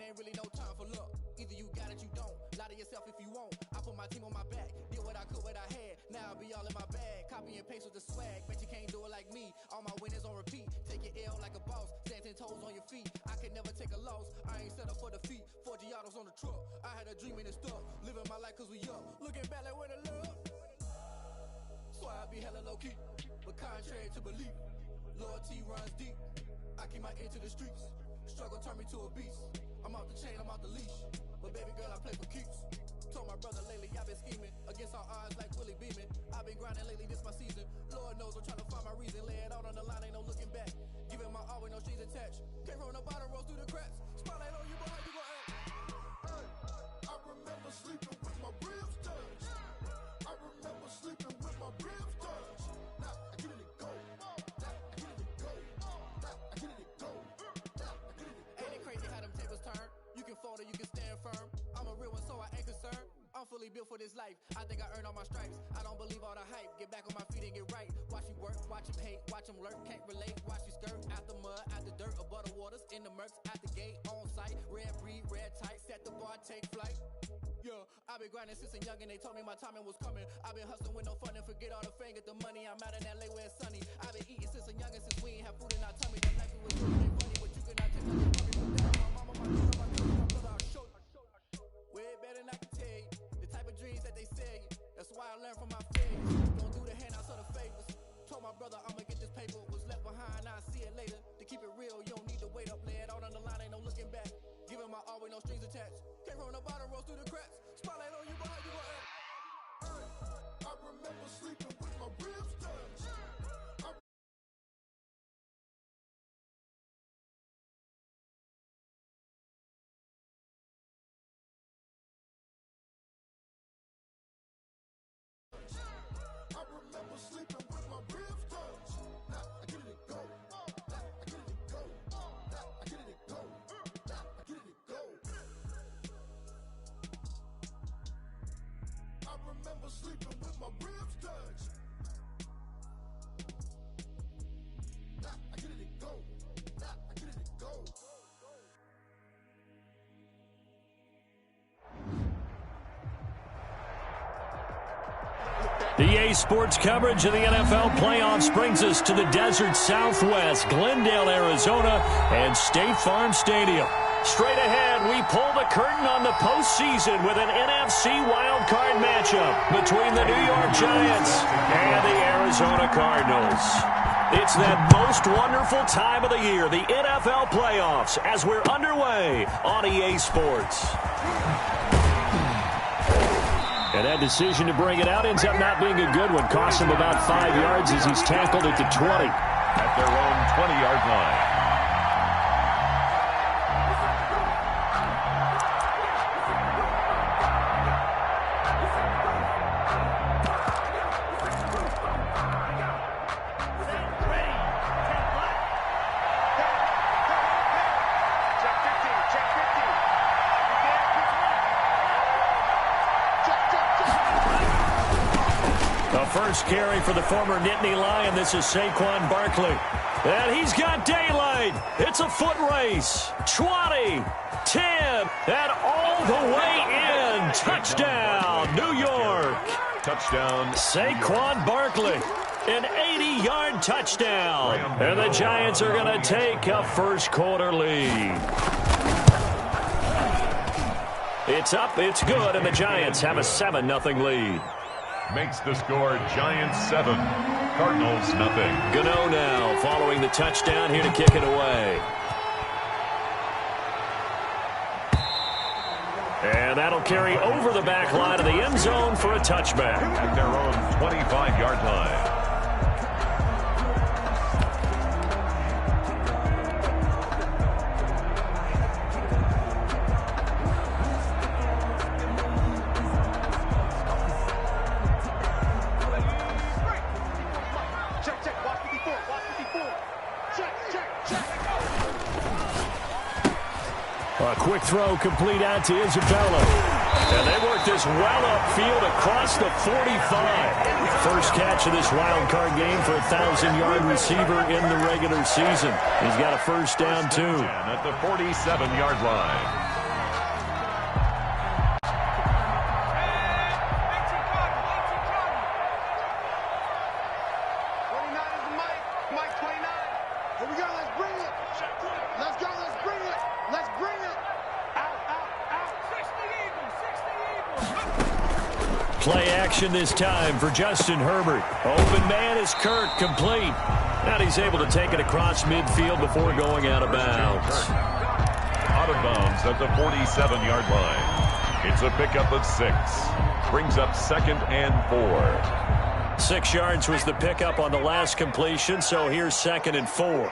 ain't really no time for luck. Either you got it, you don't. Lie to yourself if you won't. I put my team on my back. Did what I could, what I had. Now I'll be all in my bag. Copy and paste with the swag. Bet you can't do it like me. All my winners on repeat. Take your L like a boss. Stand 10 toes on your feet. I can never take a loss. I ain't set up for defeat. 4 Giottos on the truck. I had a dream and it stuck. Living my life cause we up. Looking back like where the love. So I be hella low key. But contrary to belief, loyalty runs deep. I keep my ear to the streets. Struggle turn me to a beast. I'm out the chain, I'm out the leash. But baby girl, I play for keeps. Told my brother lately, I've been scheming against all odds like Willie Beeman. I've been grinding lately, this my season. Lord knows I'm trying to find my reason. Lay it out on the line, ain't no looking back. Giving my all with no strings attached. Can't roll no bottom, roll through the cracks. Spotlight on you, but how you gon' act? Hey, I remember sleeping with my ribs touched. I remember sleeping with my ribs touched. Now I get it go. Now I get it go. Now I get it go. Now I get it go. Ain't it crazy how them tables turn? You can fold or you can stand firm. I'm a real one, so I ain't concerned. I'm fully built for this life. I think I earned all my stripes. I don't believe all the hype. Get back on my feet and get right. Watch you work, watch him hate, watch him lurk. Can't relate, watch you skirt. Out the mud, out the dirt, above the waters, in the murks, out the gate, on site. Red breed, red tight, set the bar, take flight. Yeah, I've been grinding since a young and they told me my timing was coming. I've been hustling with no fun and forget all the fame, get the money. I'm out in LA where it's sunny. I've been eating since a young and since we ain't have food in our tummy. The life we was doing ain't funny, but you cannot take nothing from me. But that my mama, my daughter, my cousin, my brother, I'll show you. Way better than I can tell you. The type of dreams that they sell you. That's why I learned from my failures. Don't do the handouts or the favors. Told my brother I'ma get this paper. Was left behind, I'll see it later. To keep it real, you don't need to wait up. Lay it out on the line, ain't no looking back. Giving my all with no strings attached. Can't roll no bottom, roll through the cracks. Spotlight on you, but how you gon' act? Hey, I remember sleeping with my ribs touched. I remember sleeping with my ribs touched. Now I get it go. Now I get it go. Now I get it go. Now I get it go. I remember sleeping with my ribs touched. Now I get it go. Now I get it go. The EA Sports coverage of the NFL playoffs brings us to the desert Southwest, Glendale, Arizona, and State Farm Stadium. Straight ahead, we pull the curtain on the postseason with an NFC wildcard matchup between the New York Giants and the Arizona Cardinals. It's that most wonderful time of the year, the NFL playoffs, as we're underway on EA Sports. And that decision to bring it out ends up not being a good one. Cost him about 5 yards as he's tackled at the 20. At their own 20-yard line. First carry for the former Nittany Lion. This is Saquon Barkley. And he's got daylight. It's a foot race. 20, 10, and all the way in. Touchdown, New York. Touchdown. Saquon Barkley. An 80-yard touchdown. And the Giants are going to take a first quarter lead. It's up, it's good, and the Giants have a 7-0 lead. Makes the score Giants 7, Cardinals nothing. Gano now following the touchdown here to kick it away. And that'll carry over the back line of the end zone for a touchback. At their own 25-yard line. A quick throw complete out to Isabella. And they work this well upfield across the 45. First catch of this wild card game for a 1,000-yard receiver in the regular season. He's got a first down, too. At the 47-yard line. Play action this time for Justin Herbert. Open man is Kirk, complete. And he's able to take it across midfield before going out of bounds. Out of bounds at the 47-yard line. It's a pickup of 6. Brings up 2nd and 4. 6 yards was the pickup on the last completion, so here's 2nd and 4.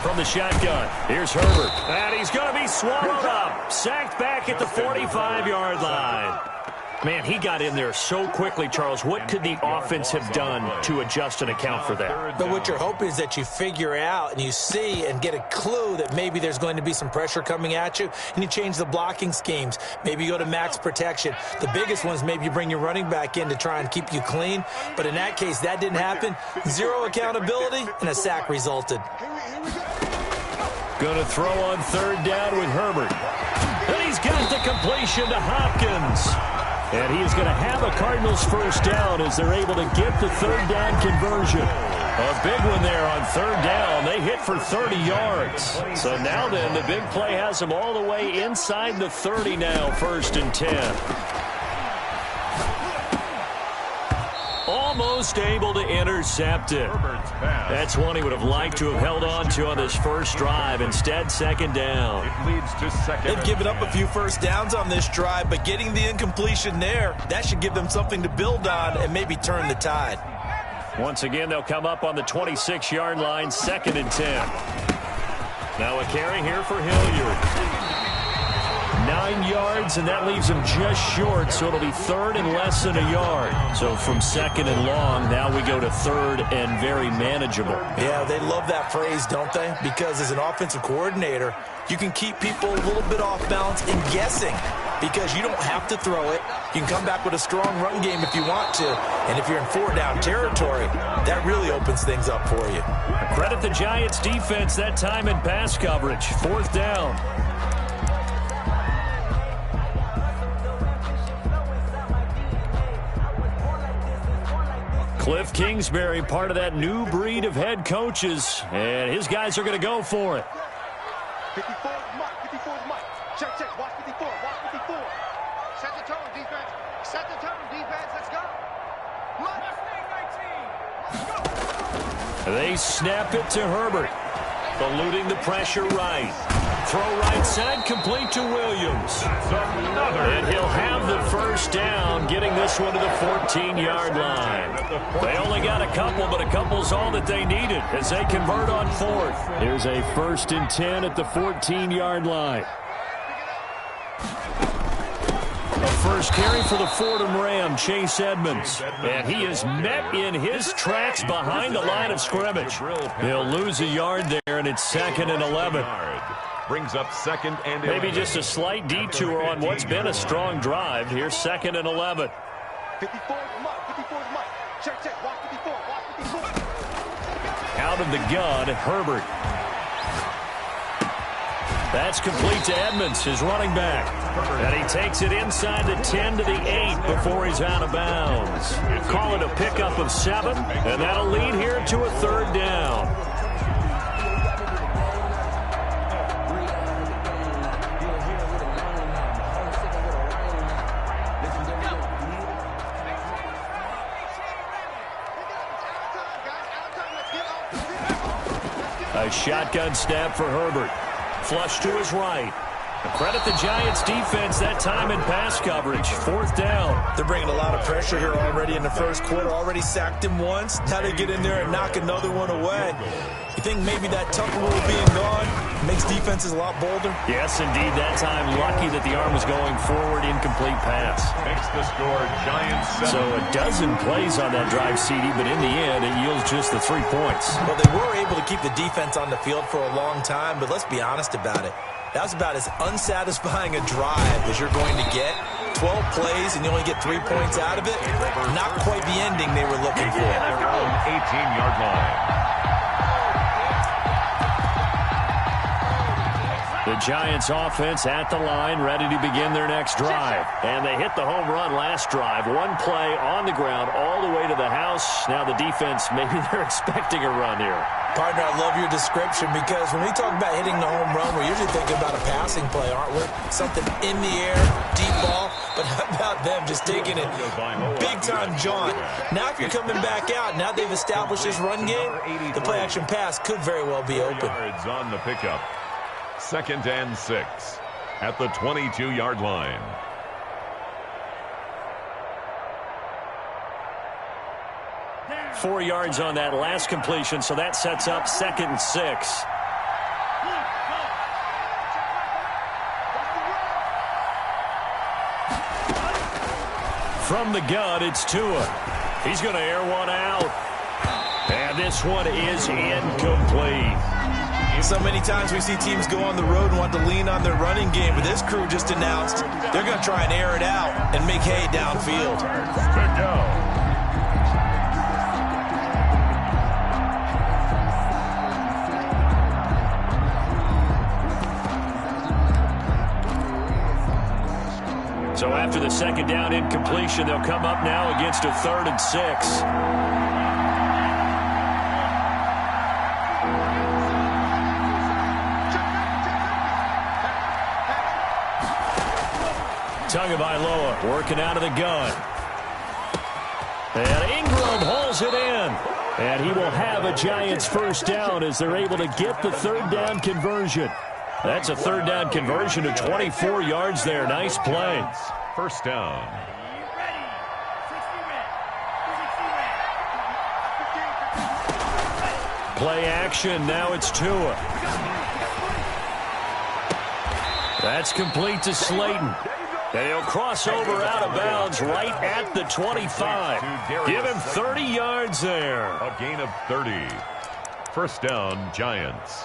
From the shotgun, here's Herbert. And he's going to be swallowed up. Sacked back at the 45-yard line. Man, he got in there so quickly, Charles. What could the offense have done to adjust and account for that? But what you're hoping is that you figure out and you see and get a clue that maybe there's going to be some pressure coming at you, and you change the blocking schemes. Maybe you go to max protection. The biggest one is maybe you bring your running back in to try and keep you clean. But in that case, that didn't happen. 0 accountability, and a sack resulted. Going to throw on 3rd down with Herbert. And he's got the completion to Hopkins. And he is going to have a Cardinals first down as they're able to get the 3rd down conversion. A big one there on 3rd down. They hit for 30 yards. So now then, the big play has them all the way inside the 30 now, 1st and 10. Almost able to intercept it. That's one he would have liked to have held on to on this first drive. Instead, 2nd down. It leads to 2nd. They've given up a few first downs on this drive, but getting the incompletion there, that should give them something to build on and maybe turn the tide. Once again, they'll come up on the 26-yard line, 2nd and 10. Now a carry here for Hilliard. 9 yards, and that leaves him just short, so it'll be 3rd and less than a yard. So from 2nd and long, now we go to 3rd and very manageable. Yeah, they love that phrase, don't they? Because as an offensive coordinator, you can keep people a little bit off balance and guessing because you don't have to throw it. You can come back with a strong run game if you want to, and if you're in 4-down territory, that really opens things up for you. Credit the Giants defense that time in pass coverage. 4th down. Cliff Kingsbury, part of that new breed of head coaches, and his guys are going to go for it. 54 is Mike. Check, watch 54, watch 54. Set the tone, defense. Set the tone, defense. Let's go. They snap it to Herbert. Eluding the pressure right. Throw right side, complete to Williams. And he'll have the first down, getting this one to the 14-yard line. They only got a couple, but a couple's all that they needed as they convert on 4th. Here's a 1st and 10 at the 14-yard line. A first carry for the Fordham Ram, Chase Edmonds. And he is met in his tracks behind the line of scrimmage. He'll lose a yard there, and it's 2nd and 11. Brings up 2nd and 11. Maybe just a slight detour on what's been a strong drive. Here's 2nd and 11. 54 is Mike. Check, watch 54, Out of the gun, Herbert. That's complete to Edmonds, his running back. And he takes it inside the 10 to the 8 before he's out of bounds. Call it a pickup of 7, and that'll lead here to a 3rd down. A shotgun snap for Herbert. Flush to his right. Credit the Giants defense that time in pass coverage. 4th down. They're bringing a lot of pressure here already in the first quarter. Already sacked him once. Now they get in there and knock another one away. You think maybe that Tucker rule being gone makes defenses a lot bolder? Yes, indeed. That time, lucky that the arm was going forward, incomplete pass. Makes the score Giants 7. So a dozen plays on that drive, CD, but in the end, it yields just the 3 points. Well, they were able to keep the defense on the field for a long time, but let's be honest about it. That was about as unsatisfying a drive as you're going to get. 12 plays and you only get 3 points out of it. Not quite the ending they were looking for. Their own 18-yard line. The Giants offense at the line, ready to begin their next drive. And they hit the home run last drive. One play on the ground all the way to the house. Now the defense, maybe they're expecting a run here. Partner, I love your description because when we talk about hitting the home run, we're usually thinking about a passing play, aren't we? Something in the air, deep ball. But how about them just taking it big-time jaunt? Now if you're coming back out, now they've established this run game, the play-action pass could very well be open. Yards on the pickup. 2nd and 6 at the 22-yard line. Four yards on that last completion, so that sets up 2nd and 6. From the gun, it's Tua. He's going to air one out. And this one is incomplete. So many times we see teams go on the road and want to lean on their running game, but this crew just announced they're going to try and air it out and make hay downfield. Good go. So after the 2nd down incompletion, they'll come up now against a 3rd and 6. Tagovailoa working out of the gun. And Ingram hauls it in. And he will have a Giants first down as they're able to get the 3rd down conversion. That's a 3rd down conversion of 24 yards there. Nice play. First down. Play action. Now it's Tua. That's complete to Slayton. And he'll cross over out of bounds right at the 25. Give him 30 yards there. A gain of 30. First down, Giants.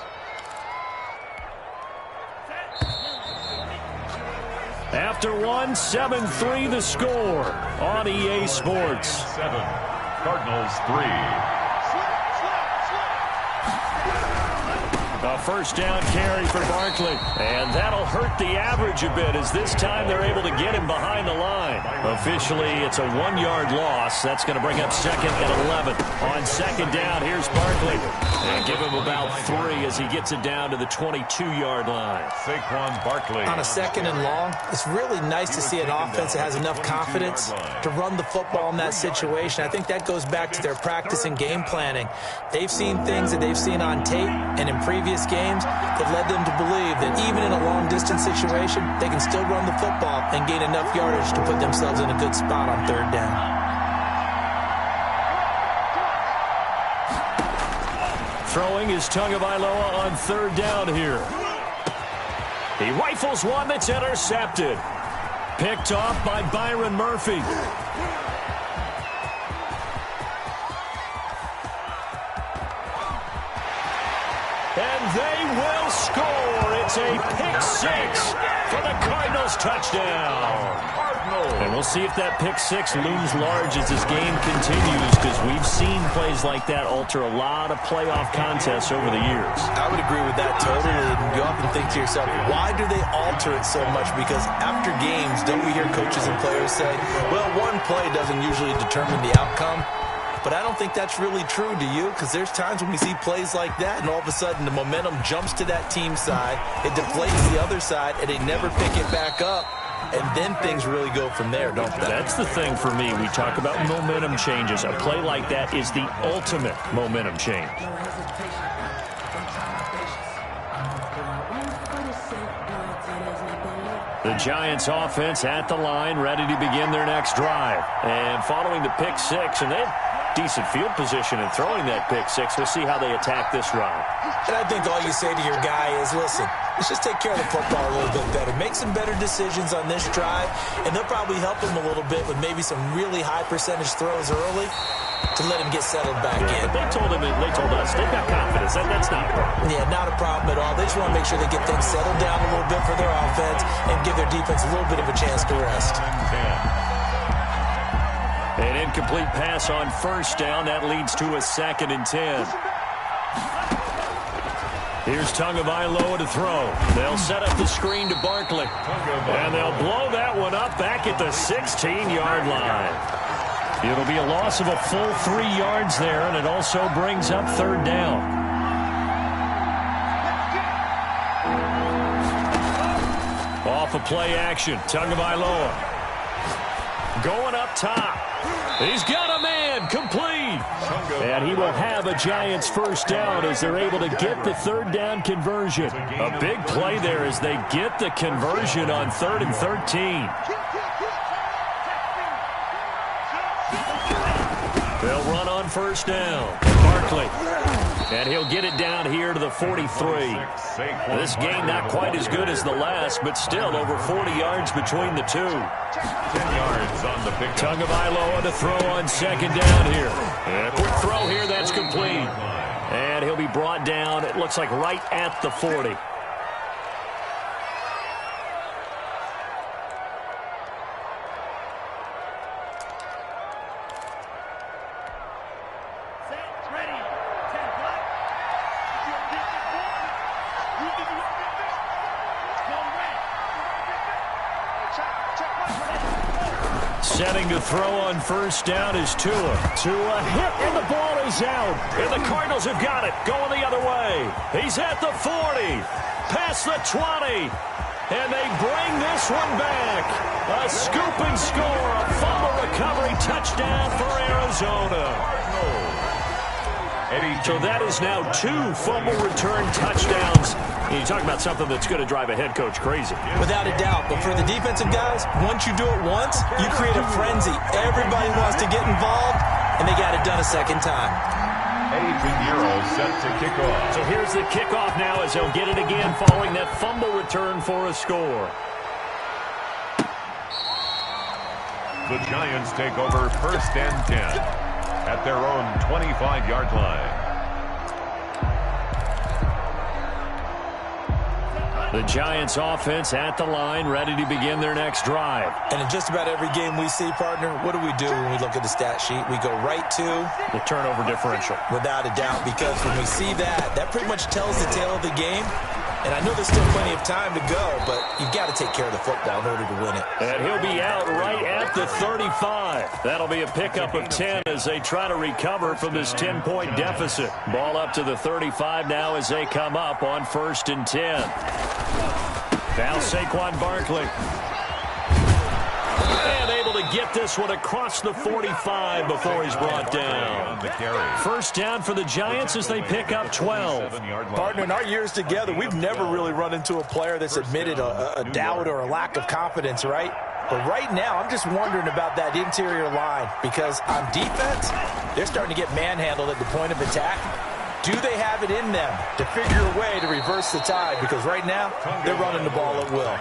After one, 7-3 the score on EA Sports. 7. Cardinals 3. A first down carry for Barkley. And that'll hurt the average a bit as this time they're able to get him behind the line. Officially, it's a 1-yard loss. That's going to bring up 2nd and 11. On 2nd down, here's Barkley. And give him about 3 as he gets it down to the 22-yard line. Saquon Barkley. On a 2nd and long, it's really nice to see an offense that has enough confidence to run the football in that situation. I think that goes back to their practice and game planning. They've seen things that they've seen on tape and in previous games that led them to believe that even in a long-distance situation, they can still run the football and gain enough yardage to put themselves in a good spot on 3rd down. Throwing is Tagovailoa on 3rd down here. He rifles one that's intercepted. Picked off by Byron Murphy. And they will score. It's a pick 6 for the Cardinals touchdown. And we'll see if that pick 6 looms large as this game continues, because we've seen plays like that alter a lot of playoff contests over the years. I would agree with that totally. And you often think to yourself, why do they alter it so much? Because after games, don't we hear coaches and players say, well, one play doesn't usually determine the outcome? But I don't think that's really true, do you? Because there's times when we see plays like that, and all of a sudden the momentum jumps to that team side, it deflates the other side, and they never pick it back up. And then things really go from there, don't they? That's the thing for me. We talk about momentum changes. A play like that is the ultimate momentum change. The Giants offense at the line, ready to begin their next drive. And following the pick 6, and they have decent field position in throwing that pick 6. We'll see how they attack this run. And I think all you say to your guy is, listen, let's just take care of the football a little bit better. Make some better decisions on this drive, and they'll probably help him a little bit with maybe some really high percentage throws early to let him get settled back in. But they told us, they've got confidence. That's not a problem. Yeah, not a problem at all. They just want to make sure they get things settled down a little bit for their offense and give their defense a little bit of a chance to rest. An incomplete pass on first down. That leads to a 2nd and 10. Here's Tagovailoa to throw. They'll set up the screen to Barkley. And they'll blow that one up back at the 16-yard line. It'll be a loss of a full 3 yards there, and it also brings up third down. Off of play action, Tagovailoa. Going up top. He's got a man, complete. And he will have a Giants first down as they're able to get the third down conversion. A big play there as they get the conversion on 3rd and 13. They'll run on first down. Barkley. And he'll get it down here to the 43. This game not quite as good as the last, but still over 40 yards between the two. 10 yards on the pick. Tagovailoa to throw on second down here. And a quick throw here, that's complete. And he'll be brought down, it looks like right at the 40. Setting to throw on first down is Tua. Tua hit, and the ball is out. And the Cardinals have got it, going the other way. He's at the 40, past the 20. And they bring this one back. A scooping score, a fumble recovery touchdown for Arizona. So that is now 2 fumble return touchdowns. You talk about something that's going to drive a head coach crazy. Without a doubt. But for the defensive guys, once you do it once, you create a frenzy. Everybody wants to get involved, and they got it done a second time. Eddie Pinheiro set to kick off. So here's the kickoff now as they'll get it again following that fumble return for a score. The Giants take over 1st and 10 at their own 25-yard line. The Giants offense at the line, ready to begin their next drive. And in just about every game we see, partner, what do we do when we look at the stat sheet? We go right to the turnover differential. Without a doubt, because when we see that, that pretty much tells the tale of the game. And I know there's still plenty of time to go, but you've got to take care of the football in order to win it. And he'll be out right at the 35. That'll be a pickup of 10 as they try to recover from this 10-point deficit. Ball up to the 35 now as they come up on 1st and 10. Now Saquon Barkley. And able to get this one across the 45 before he's brought down. First down for the Giants as they pick up 12. Partner, in our years together, we've never really run into a player that's admitted a doubt or a lack of confidence, right? But right now, I'm just wondering about that interior line because on defense, they're starting to get manhandled at the point of attack. Do they have it in them to figure a way to reverse the tide? Because right now, they're running the ball at will.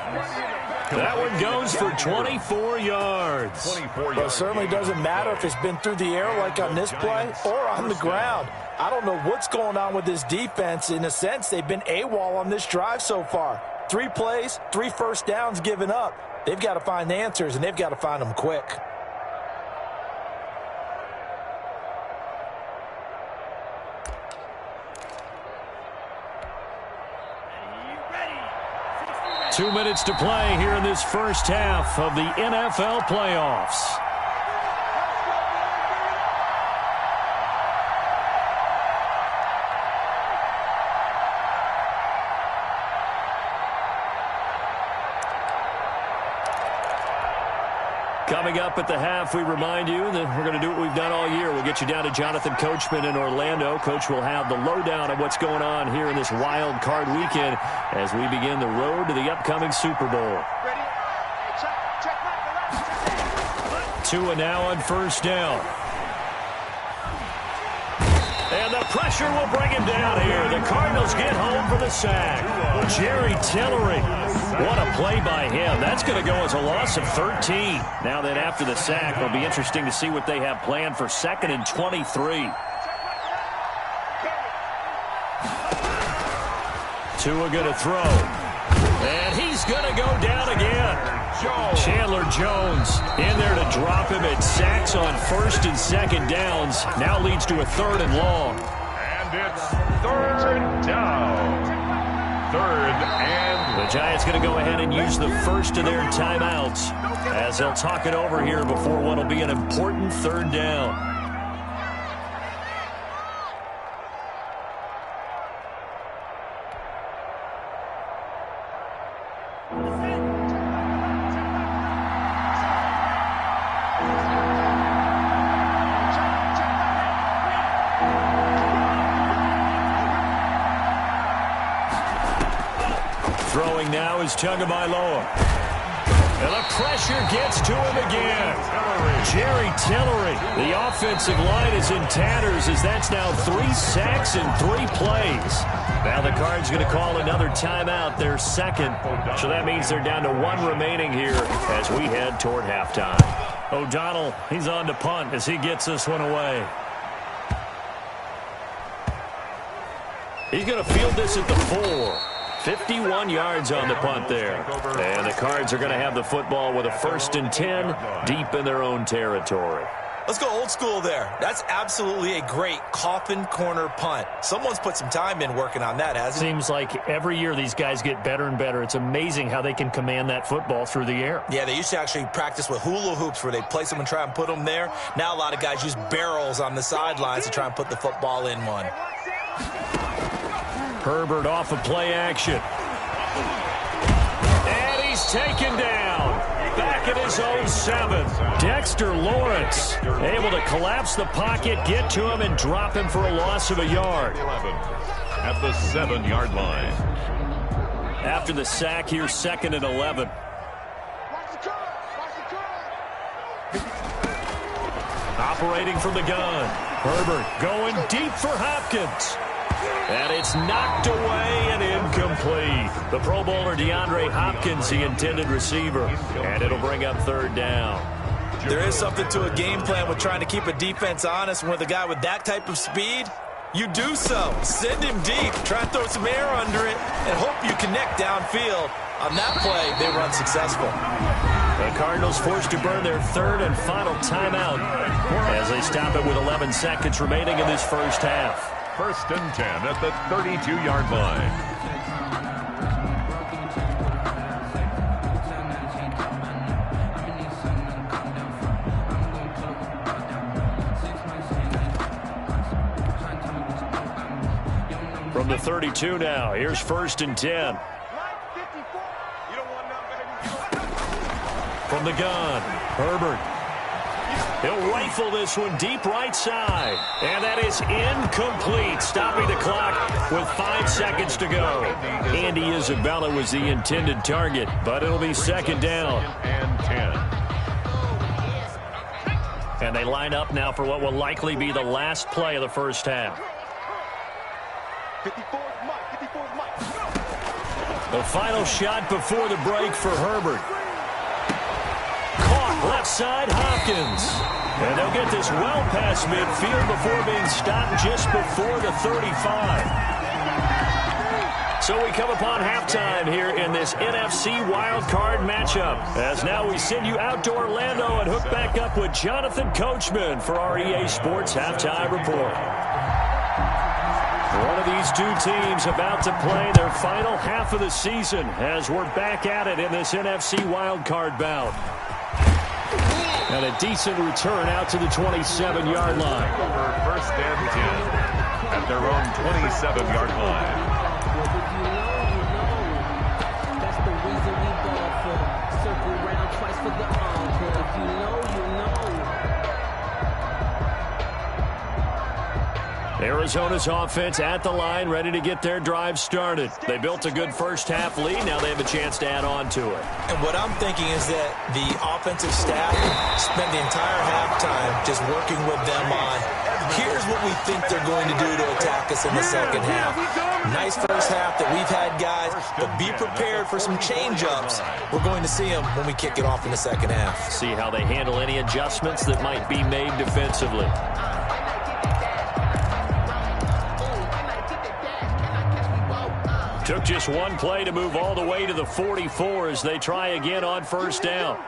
That one goes for 24 yards. Well, it certainly doesn't matter if it's been through the air like on this play or on the ground. I don't know what's going on with this defense. In a sense, they've been AWOL on this drive so far. 3 plays, 3 first downs given up. They've got to find the answers, and they've got to find them quick. Two minutes to play here in this first half of the NFL playoffs. Coming up at the half, we remind you that we're going to do what we've done all year. We'll get you down to Jonathan Coachman in Orlando. Coach will have the lowdown of what's going on here in this wild card weekend as we begin the road to the upcoming Super Bowl. Tua now on first down. And the pressure will bring him down here. The Cardinals get home for the sack. Jerry Tillery. What a play by him. That's going to go as a loss of 13. Now that after the sack, it'll be interesting to see what they have planned for 2nd and 23. Tua going to throw. And he's going to go down again. Chandler Jones in there to drop him at sacks on 1st and 2nd downs. Now leads to a 3rd and long. And it's 3rd down. 3rd and... The Giants going to go ahead and use the first of their timeouts as they'll talk it over here before what will be an important 3rd down. Throwing now is Tagovailoa. And the pressure gets to him again. Jerry Tillery. The offensive line is in tatters as that's now 3 sacks in 3 plays. Now the Cards going to call another timeout, their second. So that means they're down to 1 remaining here as we head toward halftime. O'Donnell, he's on to punt as he gets this one away. He's going to field this at the 4. 51 yards on the punt there. And the Cards are going to have the football with a 1st and 10 deep in their own territory. Let's go old school there. That's absolutely a great coffin corner punt. Someone's put some time in working on that, hasn't it? Seems like every year these guys get better and better. It's amazing how they can command that football through the air. Yeah, they used to actually practice with hula hoops where they'd place them and try and put them there. Now a lot of guys use barrels on the sidelines to try and put the football in one. Herbert off of play action. And he's taken down. Back at his own 7. Dexter Lawrence able to collapse the pocket, get to him, and drop him for a loss of a yard. 11 at the 7-yard line. After the sack, here's 2nd and 11. Operating from the gun. Herbert going deep for Hopkins. And it's knocked away and incomplete. The Pro Bowler DeAndre Hopkins, the intended receiver. And it'll bring up 3rd down. There is something to a game plan with trying to keep a defense honest. When with a guy with that type of speed, you do so. Send him deep. Try and throw some air under it and hope you connect downfield. On that play, they were unsuccessful. The Cardinals forced to burn their 3rd and final timeout as they stop it with 11 seconds remaining in this first half. 1st and 10 at the 32-yard line. From the 32 now, here's 1st and 10. From the gun, Herbert. He'll rifle this one deep right side. And that is incomplete, stopping the clock with 5 seconds to go. Andy Isabella was the intended target, but it'll be 2nd down. And 10. And they line up now for what will likely be the last play of the first half. The final shot before the break for Herbert. Left side, Hopkins. And they'll get this well past midfield before being stopped just before the 35. So we come upon halftime here in this NFC wildcard matchup. As now we send you out to Orlando and hook back up with Jonathan Coachman for our EA Sports Halftime Report. One of these two teams about to play their final half of the season as we're back at it in this NFC wildcard bout. And a decent return out to the 27-yard line. For 1st and 10 at their own 27-yard line. That's the reason we ball for. Circle around twice for the encore. If you know, you know. Arizona's offense at the line, ready to get their drive started. They built a good first half lead. Now they have a chance to add on to it. And what I'm thinking is that the offensive staff spent the entire halftime just working with them on, here's what we think they're going to do to attack us in the second half. Nice first half that we've had, guys, but be prepared for some change-ups. We're going to see them when we kick it off in the second half. See how they handle any adjustments that might be made defensively. Took just one play to move all the way to the 44 as they try again on 1st down.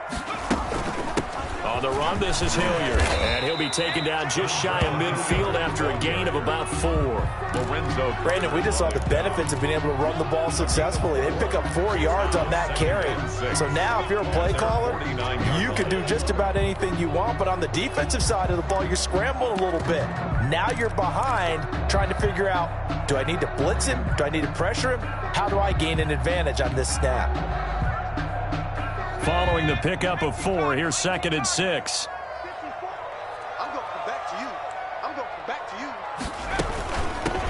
On the run, this is Hilliard. And he'll be taken down just shy of midfield after a gain of about 4. Lorenzo. Brandon, we just saw the benefits of being able to run the ball successfully. They pick up 4 yards on that carry. So now if you're a play caller, you can do just about anything you want. But on the defensive side of the ball, you're scrambling a little bit. Now you're behind trying to figure out, do I need to blitz him? Do I need to pressure him? How do I gain an advantage on this snap? Following the pickup of 4, here's 2nd and 6. I'm going to come back to you. I'm going to come back to you.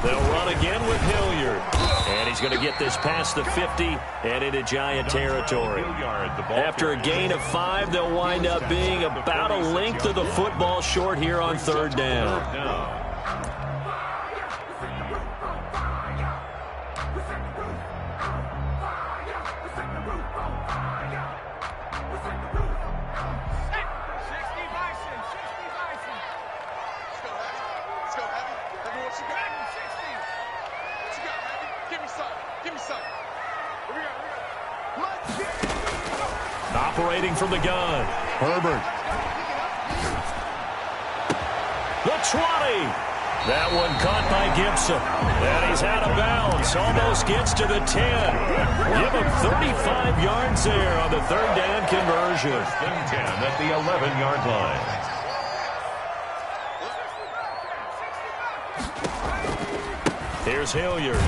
They'll run again with Hilliard. And he's going to get this past the 50 and into Giant territory. After a gain of 5, they'll wind up being about a length of the football short here on 3rd down. Operating from the gun, Herbert. The 20. That one caught by Gibson. And he's out of bounds. Almost gets to the 10. Give him 35 yards there on the 3rd down conversion. 10 at the 11-yard line. Here's Hilliard.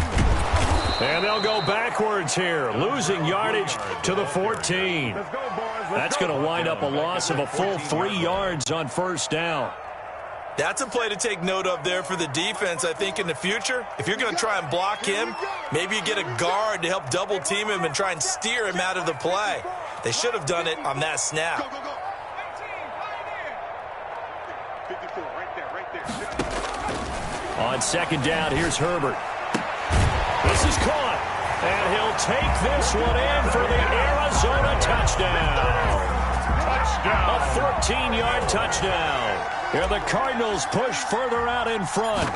And they'll go backwards here, losing yardage to the 14. That's going to wind up a loss of a full 3 yards on 1st down. That's a play to take note of there for the defense. I think in the future, if you're going to try and block him, maybe you get a guard to help double team him and try and steer him out of the play. They should have done it on that snap. 54, right there. On 2nd down, here's Herbert. This is caught, and he'll take this one in for the Arizona touchdown. A 14-yard touchdown. Here the Cardinals push further out in front.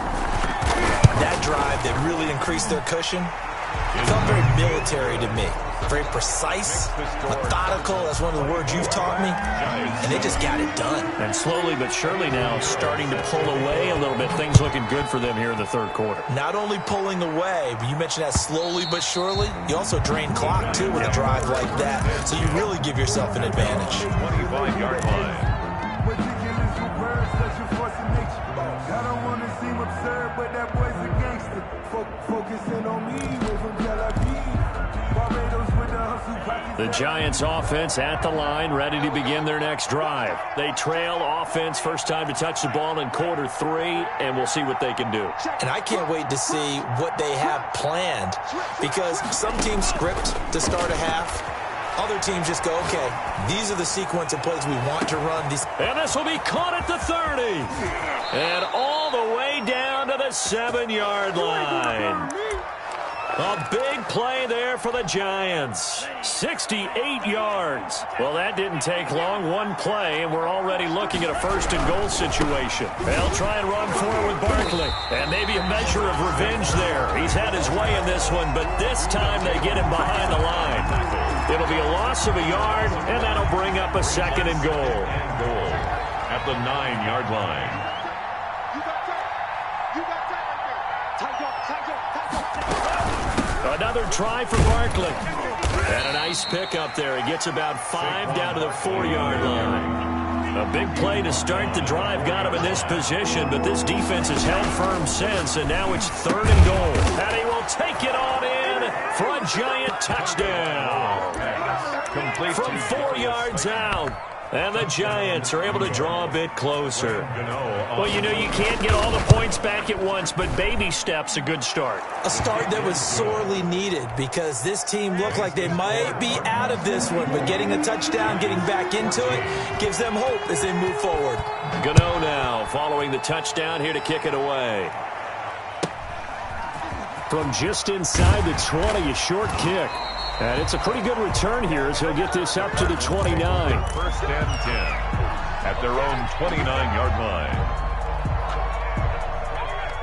That drive that really increased their cushion felt very military to me. Very precise, methodical. That's one of the words you've taught me. And they just got it done. And slowly but surely now starting to pull away a little bit. Things looking good for them here in the 3rd quarter. Not only pulling away, but you mentioned that slowly but surely. You also drain clock, too, with a drive like that. So you really give yourself an advantage. 25-yard line. I don't want to seem absurd, but that boy's a gangster. Focusing on me, we're from Tel Aviv. Barbados with the hustle pockets. The Giants offense at the line, ready to begin their next drive. They trail offense, first time to touch the ball in quarter 3, and we'll see what they can do. And I can't wait to see what they have planned, because some teams script to start a half. Other teams just go, okay, these are the sequence of plays we want to run. And this will be caught at the 30. And all the way down to the 7-yard line. A big play there for the Giants. 68 yards. Well, that didn't take long. One play, and we're already looking at a 1st and goal situation. They'll try and run forward with Barkley. And maybe a measure of revenge there. He's had his way in this one, but this time they get him behind the line. It'll be a loss of a yard, and that'll bring up a 2nd and goal. At the 9-yard line. Another try for Barkley. And a nice pickup there. He gets about 5 down to the 4-yard line. A big play to start the drive got him in this position, but this defense has held firm since, and now it's 3rd and goal. And he will take it on in for a Giant touchdown. Complete from 4 yards out. And the Giants are able to draw a bit closer. Well, you know, you can't get all the points back at once, but baby steps a good start. A start that was sorely needed because this team looked like they might be out of this one, but getting a touchdown, getting back into it, gives them hope as they move forward. Gano now following the touchdown here to kick it away. From just inside the 20, a short kick. And it's a pretty good return here as he'll get this up to the 29. 1st and 10 at their own 29-yard line.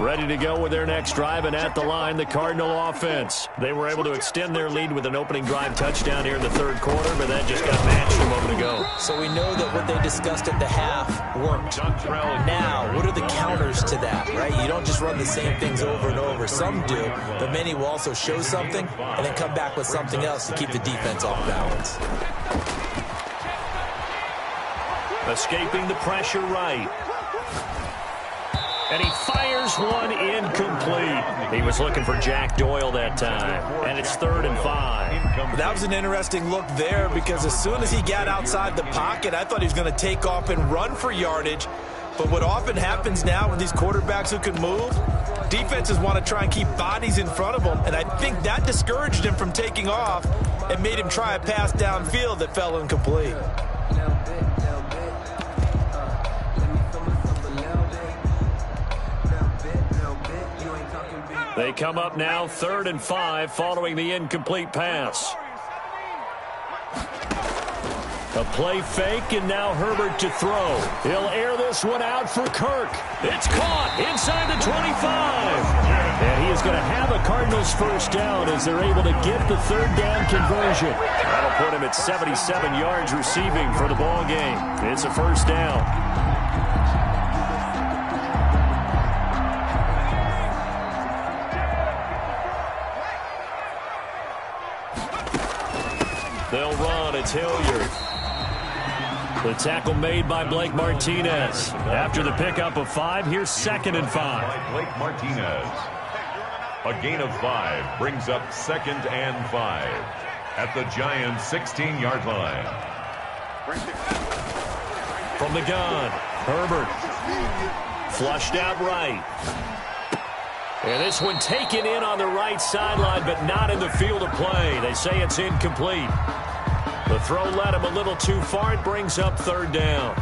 ready to go with their next drive, and at the line, the Cardinal offense. They were able to extend their lead with an opening drive touchdown here in the third quarter, but that just got matched a moment ago. So we know that what they discussed at the half worked. Now, what are the counters to that, right? You don't just run the same things over and over. Some do, but many will also show something and then come back with something else to keep the defense off balance. Escaping the pressure right. And he fires one incomplete. He was looking for Jack Doyle that time. And it's 3rd and 5. That was an interesting look there because as soon as he got outside the pocket, I thought he was going to take off and run for yardage. But what often happens now with these quarterbacks who can move, defenses want to try and keep bodies in front of them. And I think that discouraged him from taking off and made him try a pass downfield that fell incomplete. They come up now 3rd and 5 following the incomplete pass. A play fake, and now Herbert to throw. He'll air this one out for Kirk. It's caught inside the 25. And he is going to have a Cardinals first down as they're able to get the 3rd down conversion. That'll put him at 77 yards receiving for the ball game. It's a first down. They'll run. It's Hilliard. The tackle made by Blake Martinez. After the pickup of 5, here's 2nd and 5. Blake Martinez. A gain of 5 brings up 2nd and 5 at the Giants' 16-yard line. From the gun, Herbert. Flushed out right. And this one taken in on the right sideline, but not in the field of play. They say it's incomplete. The throw led him a little too far. It brings up 3rd down.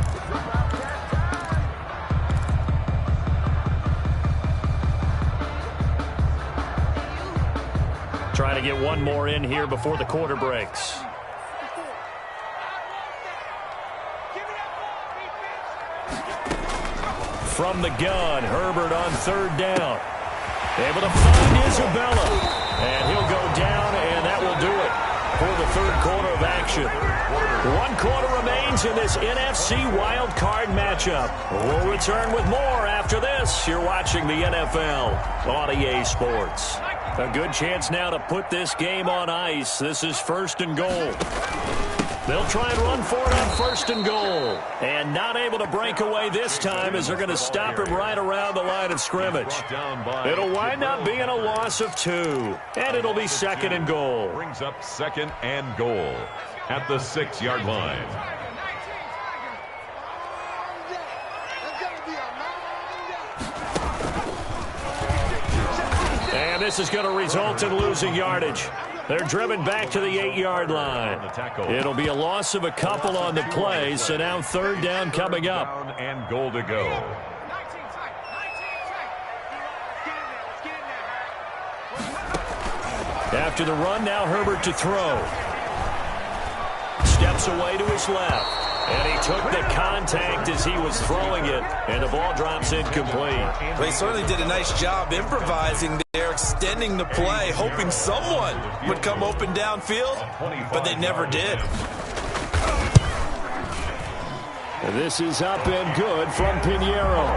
Trying to get one more in here before the quarter breaks. From the gun, Herbert on 3rd down. Able to find Isabella. And he'll go down, and that will do it for the 3rd quarter of action. 1 quarter remains in this NFC Wild Card matchup. We'll return with more after this. You're watching the NFL on EA Sports. A good chance now to put this game on ice. This is 1st and goal. They'll try and run for it on 1st and goal. And not able to break away this time as they're going to stop him right around the line of scrimmage. It'll wind up being a loss of 2. And it'll be 2nd and goal. Brings up 2nd and goal at the 6-yard line. And this is going to result in losing yardage. They're driven back to the 8-yard line. It'll be a loss of a couple on the play, so now 3rd down coming up. And goal to go. After the run, now Herbert to throw. Steps away to his left. And he took the contact as he was throwing it, and the ball drops incomplete. Well, he certainly did a nice job improvising there, extending the play, hoping someone would come open downfield, but they never did. And this is up and good from Pinheiro.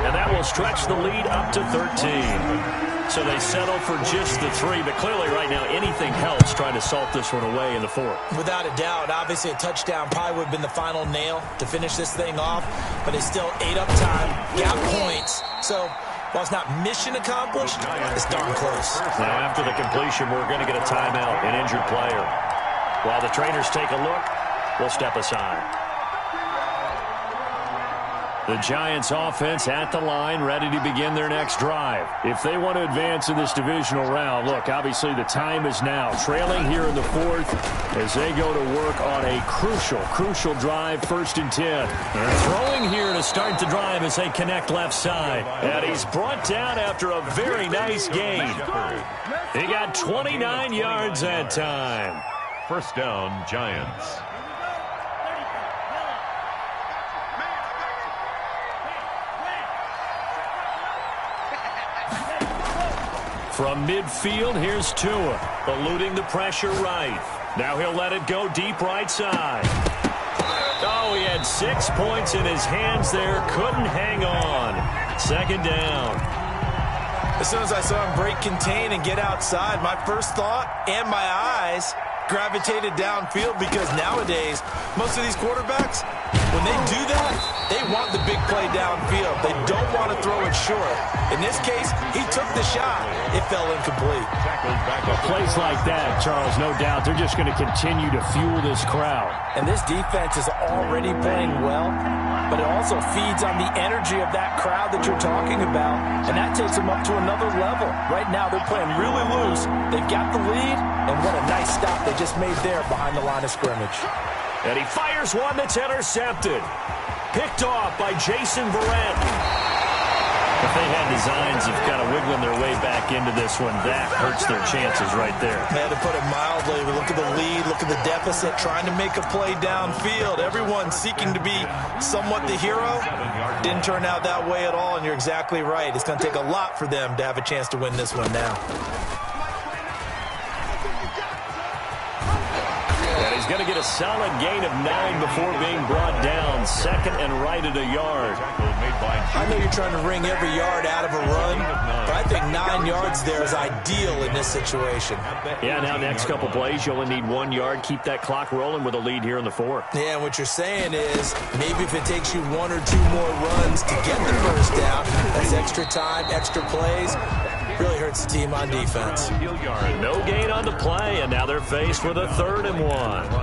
And that will stretch the lead up to 13. So they settle for just the 3, but clearly right now anything helps trying to salt this one away in the 4th. Without a doubt, obviously a touchdown probably would have been the final nail to finish this thing off, but it's still ate up time, got points. So while it's not mission accomplished, it's darn close. Now after the completion, we're going to get a timeout, an injured player. While the trainers take a look, we'll step aside. The Giants offense at the line, ready to begin their next drive. If they want to advance in this divisional round, look, obviously the time is now. Trailing here in the 4th as they go to work on a crucial drive, 1st and 10. And throwing here to start the drive as they connect left side. And he's brought down after a very nice gain. He got 29 yards that time. First down, Giants. From midfield, here's Tua, eluding the pressure right. Now he'll let it go deep right side. Oh, he had 6 points in his hands there. Couldn't hang on. Second down. As soon as I saw him break contain and get outside, my first thought and my eyes gravitated downfield, because nowadays, most of these quarterbacks, when they do that, they want the big play downfield. They don't want to throw it short. In this case, he took the shot. It fell incomplete. Plays like that, Charles, no doubt, they're just going to continue to fuel this crowd. And this defense is already playing well, but it also feeds on the energy of that crowd that you're talking about, and that takes them up to another level. Right now, they're playing really loose. They've got the lead, and what a nice stop they just made there behind the line of scrimmage. And he fires one that's intercepted. Picked off by Jason Verrett. If they had designs of kind of wiggling their way back into this one, that hurts their chances right there. Man, to put it mildly, look at the lead, look at the deficit, trying to make a play downfield. Everyone seeking to be somewhat the hero. Didn't turn out that way at all, and you're exactly right. It's going to take a lot for them to have a chance to win this one now. He's going to get a solid gain of 9 before being brought down. Second and right at a yard. I know you're trying to wring every yard out of a run, but I think 9 yards there is ideal in this situation. Yeah, now next couple plays, you only need 1 yard. Keep that clock rolling with a lead here in the fourth. Yeah, and what you're saying is maybe if it takes you 1 or 2 more runs to get the first down, that's extra time, extra plays. Really hurts the team on defense. No gain on the play, and now they're faced with a 3rd and 1.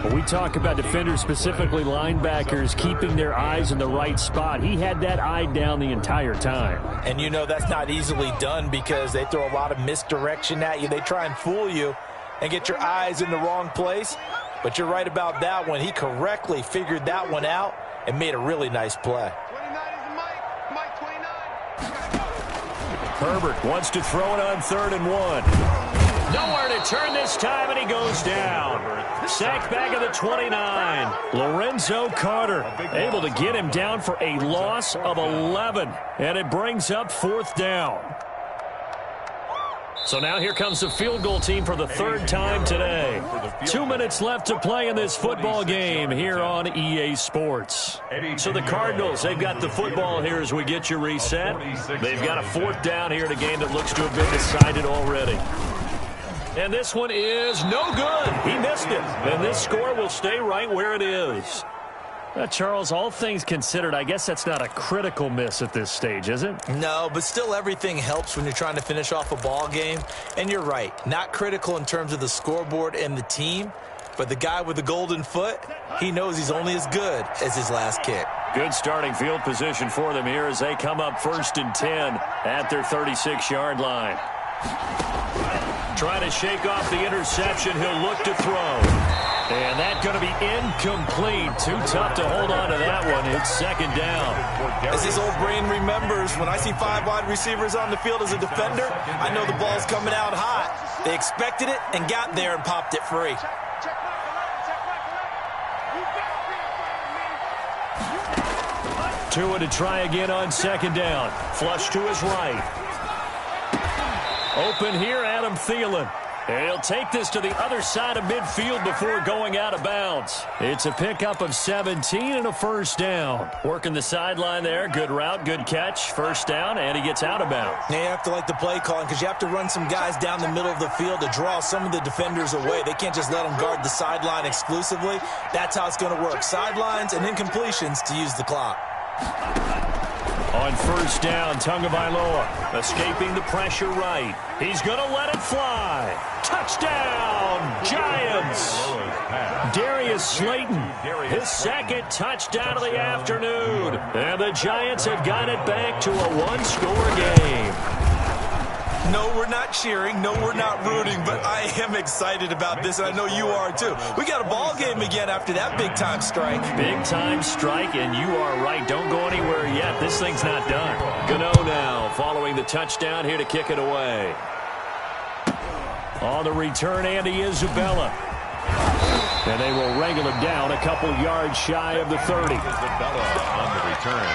When we talk about defenders, specifically linebackers, keeping their eyes in the right spot, he had that eye down the entire time. And you know that's not easily done because they throw a lot of misdirection at you. They try and fool you and get your eyes in the wrong place. But you're right about that one. He correctly figured that one out and made a really nice play. Herbert wants to throw it on 3rd and 1. Nowhere to turn this time, and he goes down. Sacked back at the 29. Lorenzo Carter able to get him down for a loss of 11. And it brings up 4th down. So now here comes the field goal team for the 3rd time today. 2 minutes left to play in this football game here on EA Sports. So the Cardinals, they've got the football here as we get you reset. They've got a 4th down here in a game that looks to have been decided already. And this one is no good. He missed it. And this score will stay right where it is. Charles, all things considered, I guess that's not a critical miss at this stage, is it? No, but still everything helps when you're trying to finish off a ball game. And you're right, not critical in terms of the scoreboard and the team, but the guy with the golden foot, he knows he's only as good as his last kick. Good starting field position for them here as they come up 1st and 10 at their 36-yard line. Trying to shake off the interception, he'll look to throw. And that's going to be incomplete. Too tough to hold on to that one. It's 2nd down. As his old brain remembers, when I see 5 wide receivers on the field as a defender, I know the ball's coming out hot. They expected it and got there and popped it free. Tua to try again on 2nd down. Flush to his right. Open here, Adam Thielen. And he'll take this to the other side of midfield before going out of bounds. It's a pickup of 17 and a 1st down. Working the sideline there. Good route, good catch. 1st down, and he gets out of bounds. Now you have to like the play calling because you have to run some guys down the middle of the field to draw some of the defenders away. They can't just let them guard the sideline exclusively. That's how it's going to work. Sidelines and incompletions to use the clock. On 1st down, Tagovailoa escaping the pressure right. He's going to let it fly. Touchdown, Giants. Darius Slayton, his 2nd touchdown of the afternoon. And the Giants have got it back to a 1-score game. No, we're not cheering. No, we're not rooting. But I am excited about this, and I know you are too. We got a ball game again after that big-time strike. Big-time strike, and you are right. Don't go anywhere yet. This thing's not done. Gano now following the touchdown here to kick it away. On the return, Andy Isabella. And they will wrangle him down a couple yards shy of the 30. Isabella on the return.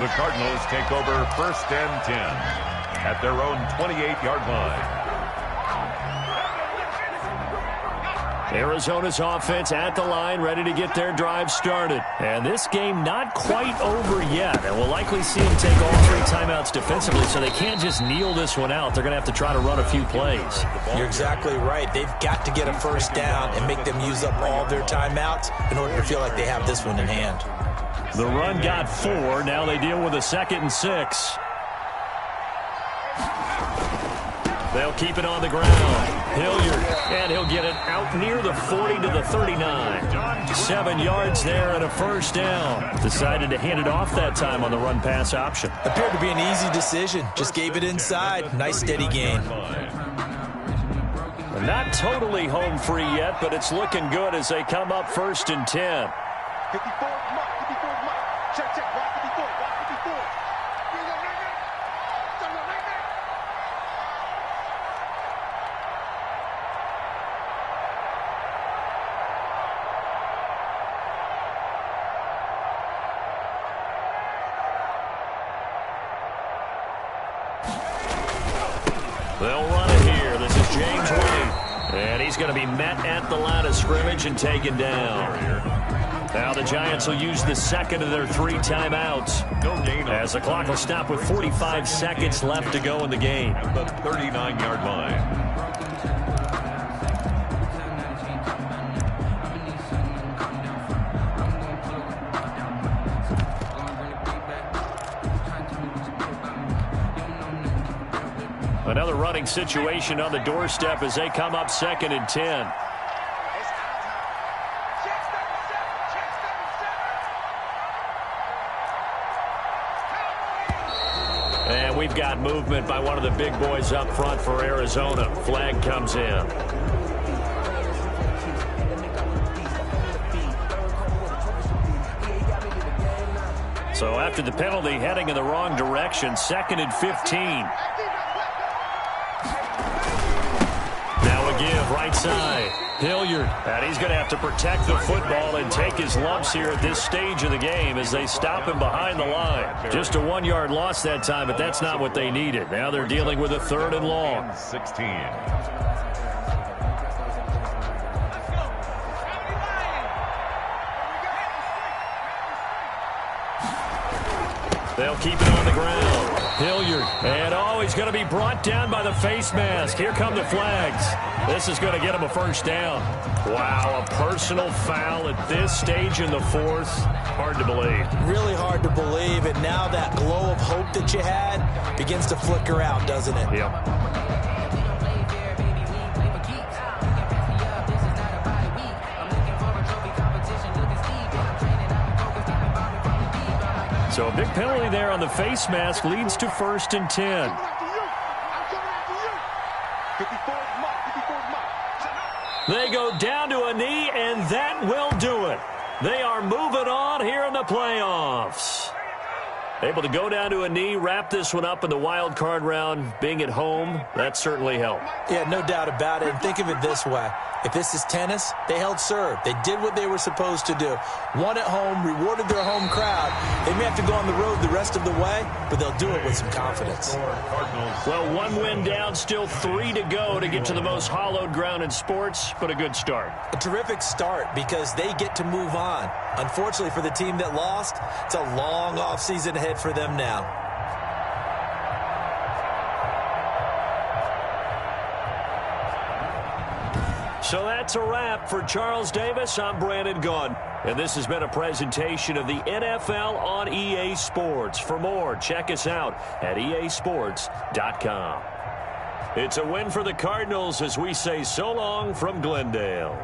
The Cardinals take over 1st and 10. at their own 28-yard line. Arizona's offense at the line, ready to get their drive started. And this game not quite over yet. And we'll likely see them take all 3 timeouts defensively, so they can't just kneel this one out. They're going to have to try to run a few plays. You're exactly right. They've got to get a first down and make them use up all their timeouts in order to feel like they have this one in hand. The run got 4. Now they deal with a 2nd and 6. They'll keep it on the ground. Hilliard, and he'll get it out near the 40 to the 39. 7 yards there and a first down. Decided to hand it off that time on the run-pass option. Appeared to be an easy decision. Just gave it inside. Nice steady gain. Not totally home free yet, but it's looking good as they come up 1st and 10. 54 mark, 54 mark. Check, check, block 54, block 54. They'll run it here. This is James White. And he's going to be met at the line of scrimmage and taken down. Now the Giants will use the 2nd of their 3 timeouts. No gain as the clock will stop with 45 seconds left to go in the game. At the 39-yard line. Another running situation on the doorstep as they come up 2nd and 10. And we've got movement by one of the big boys up front for Arizona. Flag comes in. So after the penalty, heading in the wrong direction, 2nd and 15. Give right side. Hilliard. And he's going to have to protect the football and take his lumps here at this stage of the game as they stop him behind the line. Just a 1-yard loss that time, but that's not what they needed. Now they're dealing with a 3rd and long. 16. They'll keep it on the ground. Hilliard. And he's going to be brought down by the face mask. Here come the flags. This is going to get him a first down. Wow, a personal foul at this stage in the 4th. Hard to believe. Really hard to believe. And now that glow of hope that you had begins to flicker out, doesn't it? Yep. So a big penalty there on the face mask leads to 1st and 10. They go down to a knee, and that will do it. They are moving on here in the playoffs. Able to go down to a knee, wrap this one up in the wild card round. Being at home, that certainly helped. Yeah, no doubt about it. And think of it this way. If this is tennis, they held serve. They did what they were supposed to do. Won at home, rewarded their home crowd. They may have to go on the road the rest of the way, but they'll do it with some confidence. Well, 1 win down, still 3 to go to get to the most hallowed ground in sports, but a good start. A terrific start because they get to move on. Unfortunately for the team that lost, it's a long offseason ahead for them now. So that's a wrap for Charles Davis. I'm Brandon Gunn. And this has been a presentation of the NFL on EA Sports. For more, check us out at easports.com. It's a win for the Cardinals as we say so long from Glendale.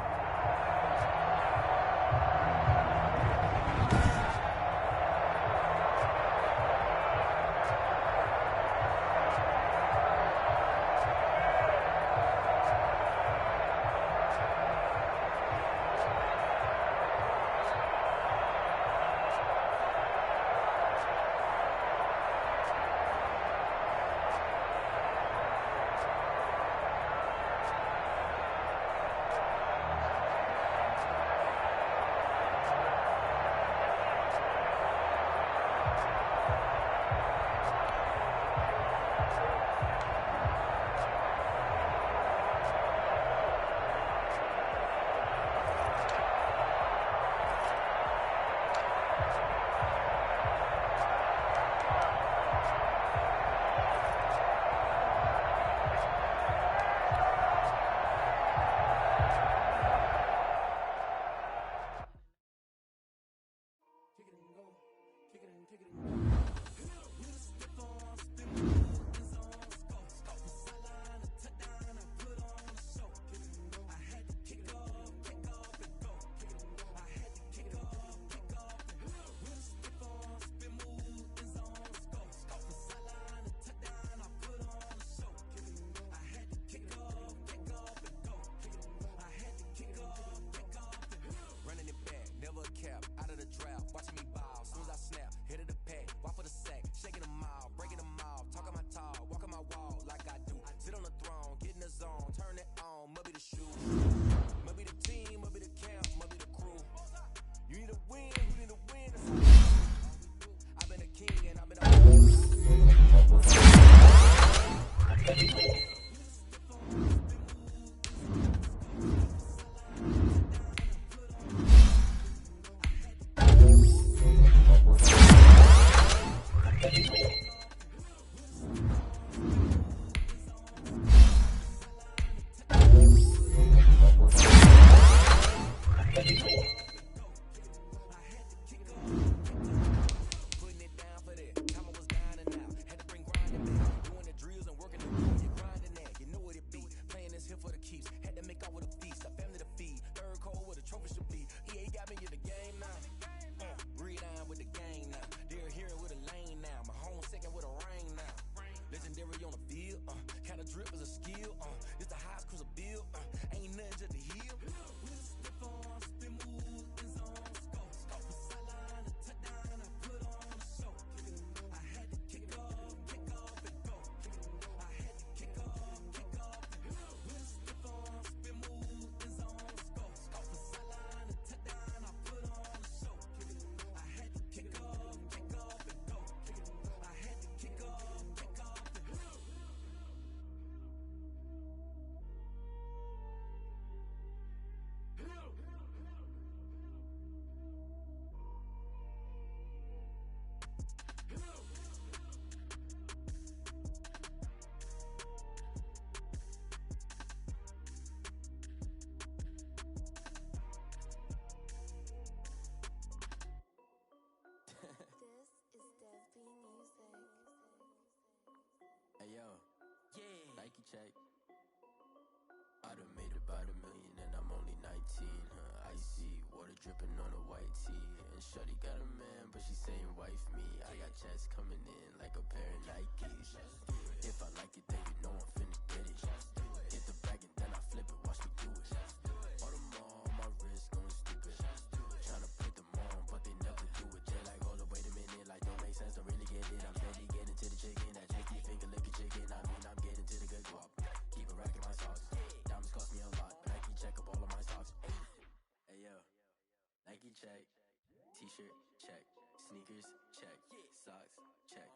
I feel, kinda drip is a skill, it's the highest cruise a bill, ain't nothing just to heal. With stiff on, spin move, in zone, scope, for sideline, a touchdown, I put on a show. I had to kick off, and go. I had to kick off, and go. With stiff on, spin move, in zone, scope, for sideline, a touchdown, I put on a show. I had to kick off, and go. I had to kick off, and go. This is Desby Music. Hey yo, yeah, Nike check. I done made about $1 million and I'm only 19, Icy, water dripping on a white tee. And shorty got a man, but she saying wife me. I got checks coming in like a pair of Nikes. If I like it, then you know I'm finna get it. Hit the bag and then I flip it, watch me do it. All them on my wrist going stupid. Tryna put them on, but they never do it. They're like, hold up, wait a minute, like don't make sense, don't really get it. I'm steady getting to the chicken, that tricky finger licking chicken. I mean, I'm getting to the good guap. Keep a rack in my socks. Diamonds cost me a lot. Nike check up all of my socks. Hey yo, Nike check. T-shirt check. Sneakers check. Socks check.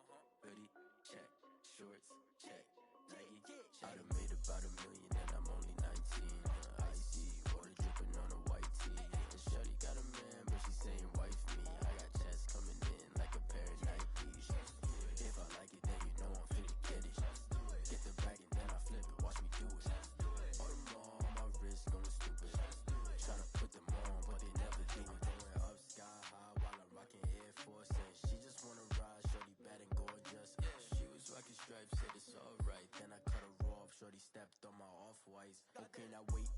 Hoodie check. Shorts check. Nike. I done made about $1 million and I'm only 19. Icy, water dripping on a white tee. And shorty got a man, but she saying wife me. I got checks coming in like a pair of Nikes. If I like it, then you know I'm finna get it. Get the bag and then I flip it, watch me do it. All them on my wrist going stupid. Tryna put them on, but they never do it. Going up sky high while I'm rocking Air Force. And she just wanna ride, shorty bad and gorgeous. She was rocking stripes, said it's alright. Then I cut her off, shorty stepped on my off-whites. Okay, now wait.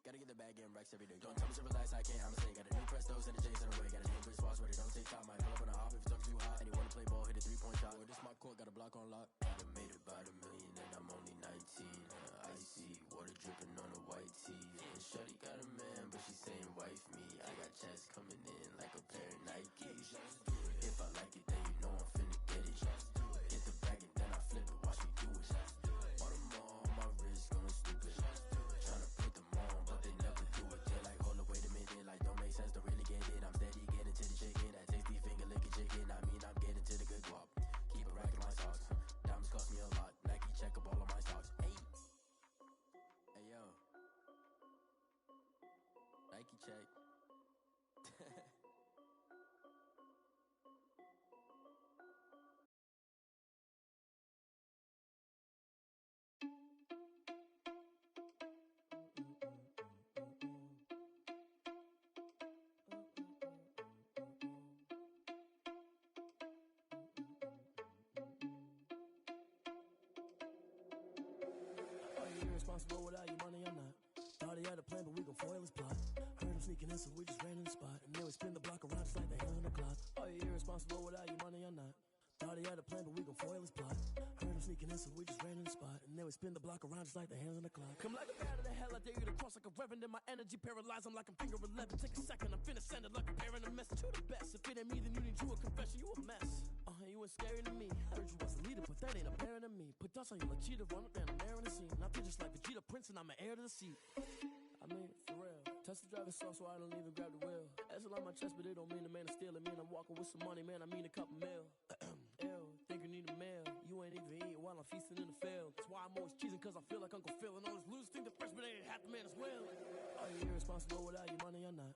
Gotta get the bag and racks every day. Don't tell me to relax, I can't, I'ma say. Got a new Prestos and a J's in a way. Got a new Chris Foss, but it don't take time. I pull up on a hop if it's up too hot. And you wanna play ball, hit a 3-point shot. Or this my court, got a block on lock. I done made about $1 million and I'm only 19. Icy, water dripping on a white tee. And shorty got a man, but she saying wife me. I got checks coming in like a pair of Nikes. If I like it, then you know I'm finna get it. Get the bag and then I flip it, watch me do it. All them on my wrist going stupid. Tryna put them on, but they never do it. They're like, hold up, wait a minute, like don't make sense, don't really get it. I'm steady getting to the chicken, that tasty finger licking chicken. I mean, I'm getting to the good guap. Keep a rack in my socks. Diamonds cost me a lot. Nike check up all of my stocks. Hey yo, Nike check. Are you irresponsible without your money or not? Thought he had a plan, but we gon' foil his plot. Heard him sneaking in, so we just ran in the spot. And then we spin the block around just like the hands on the clock. Are you irresponsible without your money or not? Thought he had a plan, but we gon' foil his plot. Heard him sneaking in, so we just ran in the spot. And then we spin the block around just like the hands on the clock. Come like a bat of the hell, I dare you to cross like a reverend. And my energy paralyzed, I'm like I'm finger 11. Take a second, I'm finna send it like a parent. A message to the best. If it ain't me, then you need you a confession. You a mess. You ain't scary to me. Heard you was a leader, but that ain't apparent to me. Put dust on you like cheetah, run up down the air in the scene. I feel just like Vegeta Prince, and I'm an heir to the seat. I mean, for real. Touch the driver's sauce, so I don't even grab the wheel. That's on my chest, but it don't mean the man is stealing. Man, I'm walking with some money, man. I mean a couple mil. Ew, think you need a meal. You ain't even eating while I'm feasting in the field. That's why I'm always cheesing, cause I feel like Uncle Phil. And all those losers think the freshman ain't half the man as well. Are you irresponsible without your money or not?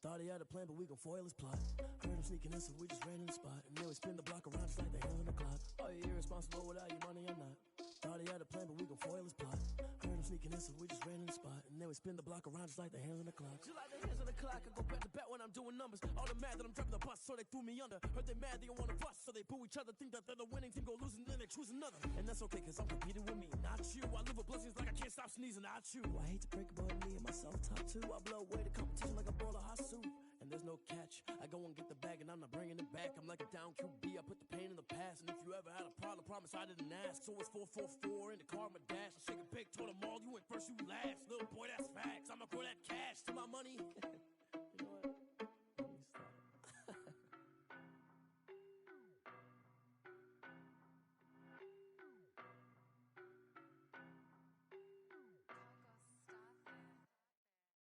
Thought he had a plan, but we gon' foil his plot. Heard him sneaking in, so we just ran in the spot. And then we spin the block around just like the hands on the clock. Are you irresponsible without your money or not? Thought he had a plan, but we gon' foil his plot. Heard him sneaking in, so we just ran in the spot. And then we spin the block around just like the hands on the clock. Just like the hands on the clock, I go back to back when I'm doing numbers. All the mad that I'm driving the bus, so they threw me under. Heard they mad, they don't wanna bust, so they boo each other. Think that they're the winning team, go losing, then they choose another. And that's okay, cause I'm competing with me, not you. I live with blessings like I can't stop sneezing, not you. I hate to break it, but me and myself top two. I blow away the competition like a bowl of hot soup. And there's no catch. I go and get the bag and I'm not bringing it back. I'm like a down QB. I put the pain in the past. ass. And if you ever had a problem, promise I didn't ask. So it's 444 in the car, my dash. I shake a pic, told them all, you went first, you last. Little boy, that's facts. I'ma grow that cash to my money. You know what? Let me stop.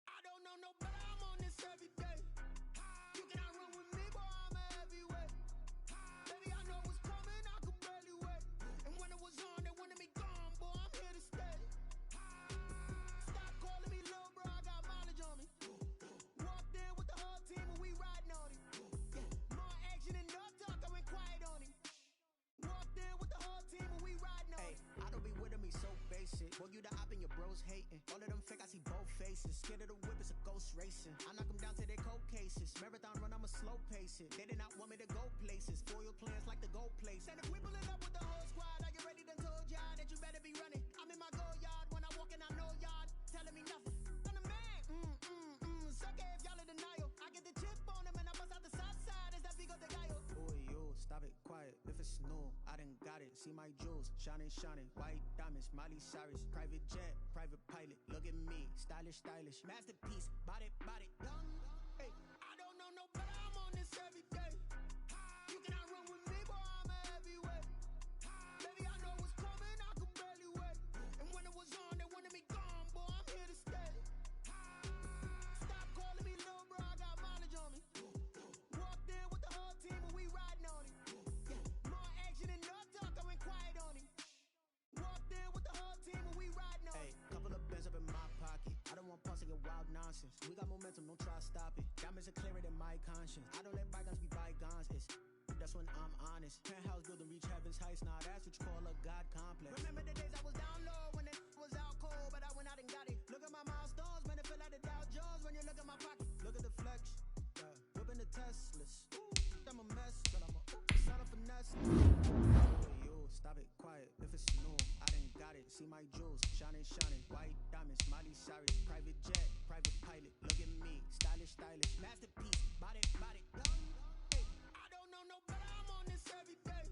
I don't know no better, I'm on this every day. You cannot run with me, boy, I'm a heavyweight. Baby, I know what's coming, I could barely wait. And when it was on, they wanted me gone, boy, I'm here to stay. Stop calling me little bro, I got mileage on me. Walked in with the whole team and we riding on him. More action and no talk, I went quiet on him. Walked in with the whole team and we riding on him. I don't be with me so basic. Boy, you the op and your bros hating. All of them fake, I see both faces. Scared of the whip, it's a ghost racing. I knock them down to their cold cases. Marathon run, I'ma slow pace it. They did not want me to go places. Foil plans like the gold place. And if we pulling up with the whole squad, are you ready? Done told y'all that you better be running. I'm in my go yard. When I walk in, I know y'all telling me nothing. I'm the man. Suck it if y'all in denial. I get the chip on them and I bust out the south side. Is that Vigo de Gallo? Boy, yo, stop it, quiet. If it's new, I done got it. See my jewels, shining, shining. White diamonds, Miley Cyrus. Private jet, private pilot. Look at me, stylish, stylish. Masterpiece, body, body, done. Hey, I don't know no better, I'm on this every day. You cannot run with me, boy, I'm a heavyweight. Baby, I know what's coming, I could barely wait. And when it was on, they wanted me gone, boy, I'm here to stay. Stop calling me little bro, I got mileage on me. Walked in with the whole team and we riding on him. More action and no talk, I went quiet on him. Walked in with the whole team and we riding on him. Hey, couple of bands up in my pocket. I don't want pulse to get wild nonsense. We got momentum, don't try to stop it. Diamonds are clearer than my conscience. I don't let bygones be bygones. That's when I'm honest. Penthouse building, reach heaven's heights. Nah, that's what you call a God complex. Remember the days I was down low when it was out cold, but I went out and got it. Look at my milestones, man, it feel like the Dow Jones when you look at my pocket. Look at the flex. Whipping the Teslas. I'm a mess, but I'm a son of finesse. Boy, yo, stop it, quiet. If it's new, I done got it. See my jewels, shining, shining. White diamonds, Miley Cyrus. Private jet, private pilot. Look at me, stylish, stylish. Masterpiece, body, body, done. Hey, I don't know no better, I'm on this every day.